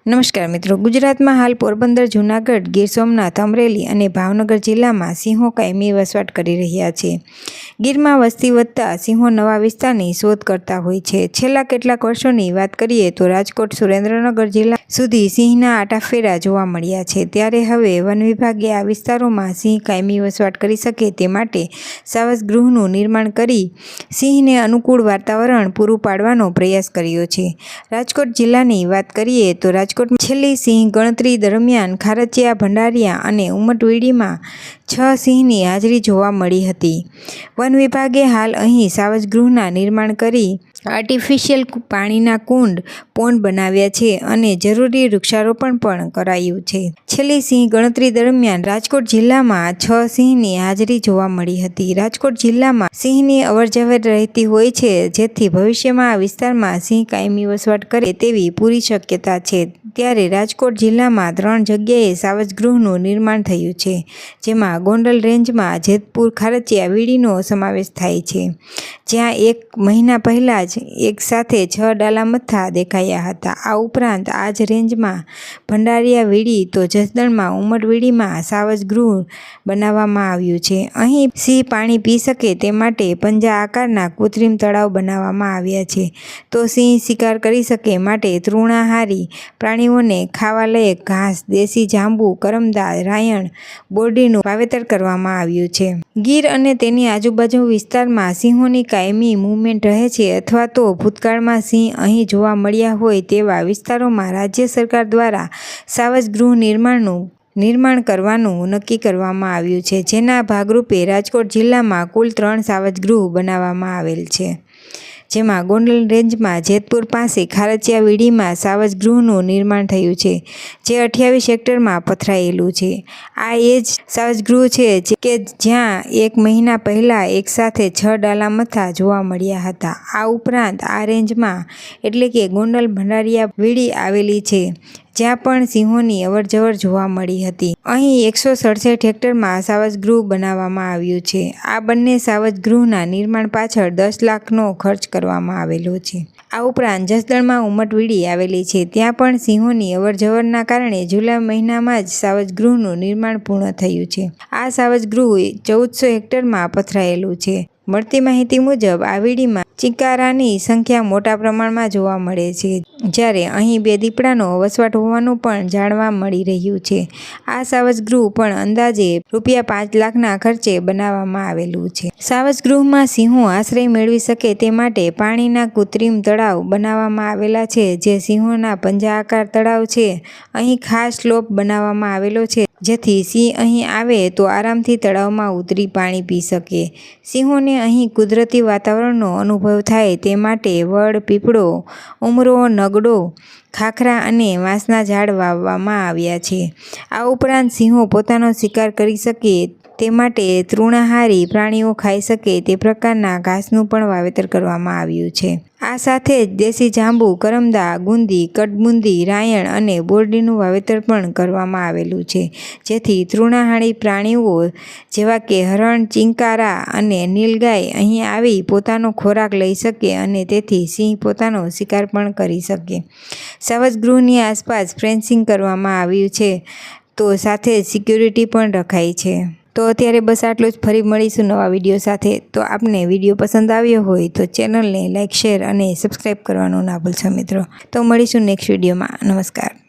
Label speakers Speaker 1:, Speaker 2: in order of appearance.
Speaker 1: નમસ્કાર મિત્રો, ગુજરાતમાં હાલ પોરબંદર, જૂનાગઢ, ગીર સોમનાથ, અમરેલી અને ભાવનગર જિલ્લામાં સિંહો કાયમી વસવાટ કરી રહ્યા છે. ગીરમાં વસ્તી વધતા સિંહો નવા વિસ્તારની શોધ કરતા હોય છે. છેલ્લા કેટલાક વર્ષોની વાત કરીએ તો રાજકોટ, સુરેન્દ્રનગર જિલ્લા સુધી સિંહના આટાફેરા જોવા મળ્યા છે. ત્યારે હવે વન વિભાગે આ વિસ્તારોમાં સિંહ કાયમી વસવાટ કરી શકે તે માટે સાવજ ગૃહનું નિર્માણ કરી સિંહને અનુકૂળ વાતાવરણ પૂરું પાડવાનો પ્રયાસ કર્યો છે. રાજકોટ જિલ્લાની વાત કરીએ તો રાજકોટમાં છેલ્લી સિંહ ગણતરી દરમિયાન ખારચિયા, ભંડારીયા અને ઉમટવીડીમાં 6 સિંહની હાજરી જોવા મળી હતી. વન વિભાગે હાલ અહીં સાવજ ગૃહના નિર્માણ કરી આર્ટિફિશિયલ પાણીના કુંડ, પોન્ડ બનાવ્યા છે અને જરૂરી વૃક્ષારોપણ પણ કરાયું છે. છેલ્લી સિંહ ગણતરી દરમિયાન રાજકોટ જિલ્લામાં 6 સિંહની હાજરી જોવા મળી હતી. રાજકોટ જિલ્લામાં સિંહની અવરજવર રહેતી હોય છે, જેથી ભવિષ્યમાં આ વિસ્તારમાં સિંહ કાયમી વસવાટ કરે તેવી પૂરી શક્યતા છે. ત્યારે રાજકોટ જિલ્લામાં 3 જગ્યાએ સાવજ ગૃહનું નિર્માણ થયું છે, જેમાં ગોંડલ રેન્જમાં જેતપુર, ખારચિયા, વીડીનો સમાવેશ થાય છે, જ્યાં 1 મહિના પહેલાં જ એક સાથે 6 ડાલામથ્થા દેખાયા હતા. આ ઉપરાંત આ જ રેન્જમાં ભંડારીયા, વીડી તો જસદણમાં ઉમટવીડીમાં સાવજ ગૃહ બનાવવામાં આવ્યું છે. અહીં સિંહ પાણી પી શકે તે માટે પંજા આકારના કૃત્રિમ તળાવ બનાવવામાં આવ્યા છે, તો સિંહ શિકાર કરી શકે માટે તૃણાહારી પ્રાણીઓને ખાવાલાયક ઘાસ, દેશી જાંબુ, કરમદા, રાયણ, બોરડીનું વાવેતર કરવામાં આવ્યું છે. ગીર અને તેની આજુબાજુ વિસ્તારમાં સિંહોની કાયમી મૂવમેન્ટ રહે છે અથવા તો ભૂતકાળમાં સિંહ અહીં જોવા મળ્યા હોય તેવા વિસ્તારોમાં રાજ્ય સરકાર દ્વારા સાવજ ગૃહ નિર્માણ કરવાનું નક્કી કરવામાં આવ્યું છે. જેના ભાગરૂપે રાજકોટ જિલ્લામાં કુલ 3 સાવજ ગૃહ બનાવવામાં આવેલ છે, જેમાં ગોંડલ રેન્જમાં જેતપુર પાસે ખારચિયા વીડીમાં સાવજ ગૃહનું નિર્માણ થયું છે, જે 28 હેક્ટરમાં પથરાયેલું છે. આ એ જ સાવજ ગૃહ છે કે જ્યાં 1 મહિના પહેલાં એકસાથે 6 ડાલામથ્થા જોવા મળ્યા હતા. આ ઉપરાંત આ રેન્જમાં એટલે કે ગોંડલ, ભંડારીયા, વીડી આવેલી છે, જ્યાં પણ સિંહોની અવરજવર જોવા મળી હતી. અહીં 167 હેક્ટરમાં સાવજ ગૃહ બનાવવામાં આવ્યું છે. આ બંને સાવજ ગૃહના નિર્માણ પાછળ 10 લાખનો ખર્ચ કરવામાં આવેલો છે. આ ઉપરાંત જસદણમાં ઉમટવીડી આવેલી છે, ત્યાં પણ સિંહોની અવરજવરના કારણે જુલાઈ મહિનામાં જ સાવજ ગૃહનું નિર્માણ પૂર્ણ થયું છે. આ સાવજ ગૃહ 1400 હેક્ટરમાં પથરાયેલું છે. મળતી માહિતી મુજબ આ વીડીમાં ચિકારાની સંખ્યા મોટા પ્રમાણમાં જોવા મળે છે, જ્યારે અહીં 2 દીપડાનો વસવાટ હોવાનું પણ જાણવા મળી રહ્યું છે. આ સાવજ ગૃહ પણ અંદાજે ₹5 લાખના ખર્ચે બનાવવામાં આવેલું છે. સાવજ ગૃહમાં સિંહો આશ્રય મેળવી શકે તે માટે પાણીના કૃત્રિમ તળાવ બનાવવામાં આવેલા છે, જે સિંહોના પંજા આકાર તળાવ છે. અહીં ખાસ સ્લોપ બનાવવામાં આવેલો છે, જેથી સિંહ અહીં આવે તો આરામથી તળાવમાં ઉતરી પાણી પી શકે. સિંહોને અહીં કુદરતી વાતાવરણનો અનુભવ થાય તે માટે વડ, પીપળો, ઉમરો, નગડો, ખાખરા અને વાંસના ઝાડ વાવવામાં આવ્યા છે. આ ઉપરાંત સિંહો પોતાનો શિકાર કરી શકે તે માટે તૃણાહારી પ્રાણીઓ ખાઈ શકે તે પ્રકારના ઘાસનું પણ વાવેતર કરવામાં આવ્યું છે. આ સાથે જ દેશી જાંબુ, કરમદા, ગુંદી, કટબુંદી, રાયણ અને બોરડીનું વાવેતર પણ કરવામાં આવેલું છે, જેથી તૃણાહારી પ્રાણીઓ જેવા કે હરણ, ચિંકારા અને નીલગાય અહીં આવી પોતાનો ખોરાક લઈ શકે અને તેથી સિંહ પોતાનો શિકાર પણ કરી શકે. સાવજ ગૃહની આસપાસ ફેન્સિંગ કરવામાં આવ્યું છે, તો સાથે જ સિક્યુરિટી પણ રખાઈ છે. તો અત્યારે બસ આટલું જ. ફરી મળીશું નવા વિડીયો સાથે. તો આપને વિડીયો પસંદ આવ્યો હોય તો ચેનલને લાઇક, શેર અને સબસ્ક્રાઈબ કરવાનું ના ભૂલશો મિત્રો. તો મળીશું નેક્સ્ટ વિડીયોમાં. નમસ્કાર.